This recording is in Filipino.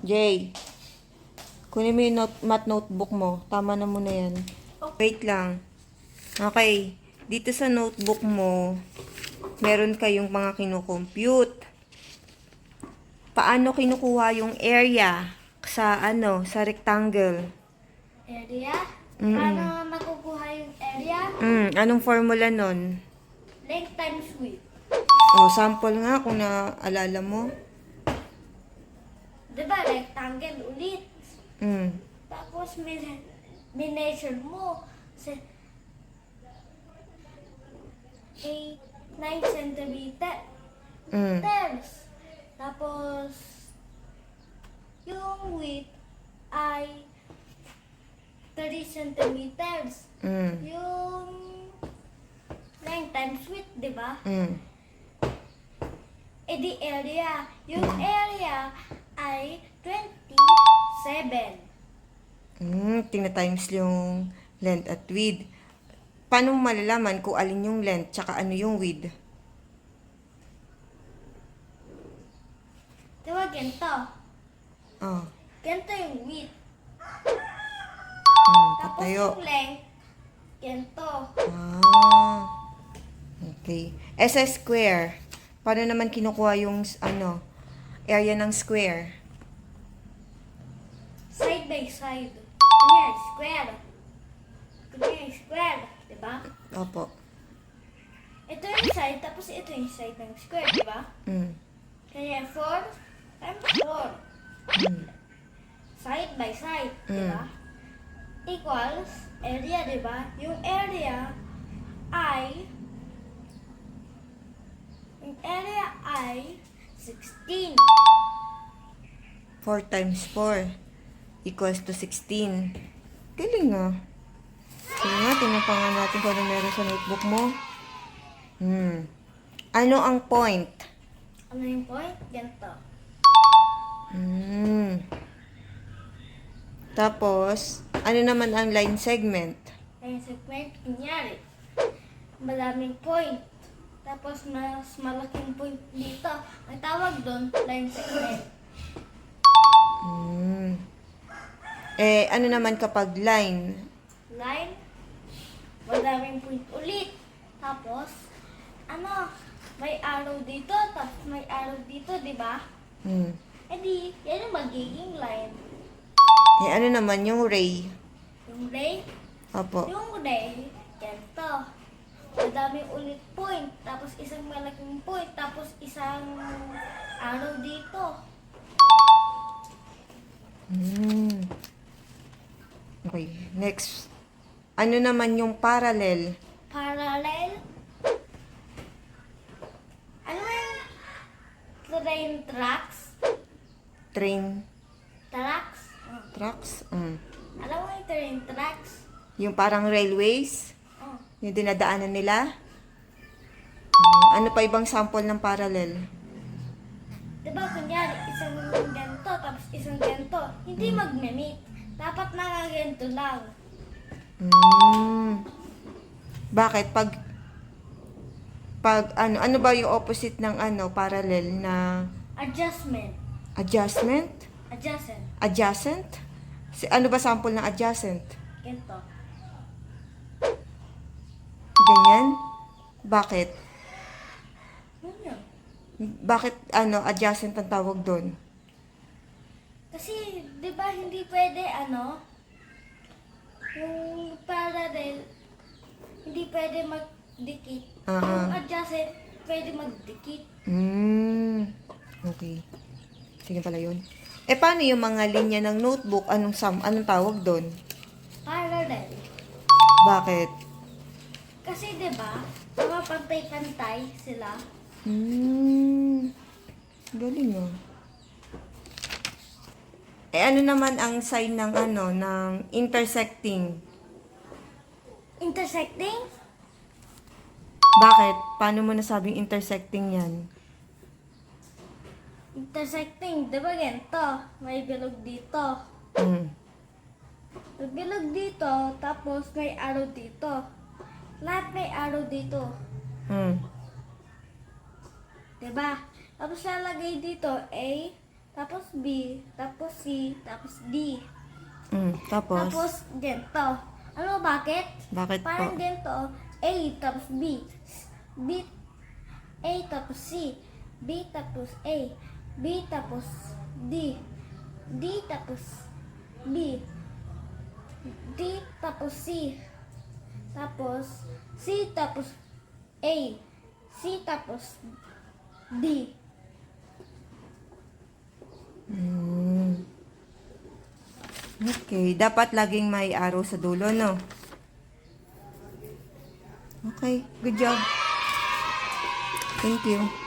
Jay, kunin mo yung math notebook mo. Tama na muna yan. Wait lang. Okay. Dito sa notebook mo, meron kayong mga kinukompute. Paano kinukuha yung area sa rectangle? Area? Mm-mm. Paano nakukuha yung area? Anong formula nun? Length times width. O, sample nga kung naalala mo. Diba, rectangle ulit. Mm. Tapos, minmeasure mo sa 9 centimeter. Mm. Tapos, yung width ay 30 centimeters. Mm. Yung 9 times width, di ba? Mm. Eh di area. Yung area ay 27. Tina-times yung length at width. Paano mo malalaman kung alin yung length tsaka ano yung width? Diba ganito? Oh. Ganito yung width. Tapos Patayo. yung length, ganito. Ah. Okay. SS square. Paano naman kinukuha yung area ng square? Side by side. Kunyari, square. Kunyari, square. Diba? Opo. Ito yung side, tapos ito yung side ng square, diba? Mm. Kaya 4 times 4. Mm. Side by side, diba? Equals area, diba? Yung area ay 16. 4 times 4 equals to 16. Galing ah. Sige nga, tingnan pa nga natin kung ano meron sa notebook mo. Ano ang point? Ano yung point? Ganito. Tapos, ano naman ang line segment? Line segment, kunyari, maraming point. Tapos mas malaking point dito. Ang tawag doon, line segment. Ano naman kapag line? Line, maraming point ulit. Tapos, may arrow dito, tapos may arrow dito, di ba? Eh di, yan yung magiging line. Ano naman yung ray? Yung ray, Opo. yung ray, ganito. Madaming ulit point, tapos isang malaking point, tapos isang arrow dito. Okay, next. Ano naman yung parallel? Parallel. Ano yung train tracks? Train Tracks? tracks? Alam mo yung train tracks? Yung parang railways? Oh. Yung dinadaanan nila? Ano pa ibang sample ng parallel? Diba, kunyari, isang ganito, tapos isang ganito. Hindi mag-meet. Dapat nakaganito lang. Bakit? Ano ba yung opposite ng parallel na Adjustment. adjustment? Adjacent. Adjacent? Ano ba sample ng adjacent? Ganito. Ganyan? Bakit? Yun yun. Bakit adjacent ang tawag doon? Kasi, di ba, hindi pwede, yung parallel, hindi pwede magdikit. Yung adjacent, pwede magdikit. Okay. Sige pala yun. Paano yung mga linya ng notebook? Anong tawag doon? Parallel. Bakit? Kasi, di ba, mga pantay-pantay sila. Galing ah. Ano naman ang sign ng ng intersecting? Intersecting? Bakit? Paano mo nasabing intersecting yan? Intersecting, di ba ganito? May bilog dito. May bilog dito, tapos may arrow dito. Lahat may arrow dito. Hmm. Diba? Tapos lalagay dito A, tapos B, tapos C, tapos D. Tapos, Tapos ganito. Ano bakit? bakit po? Parang ganito. A tapos B. B, A tapos C. B tapos A. B tapos D. D tapos B. D tapos C. Tapos C tapos A. C tapos D. Okay, dapat laging may arrow sa dulo, no? Okay, good job. Thank you.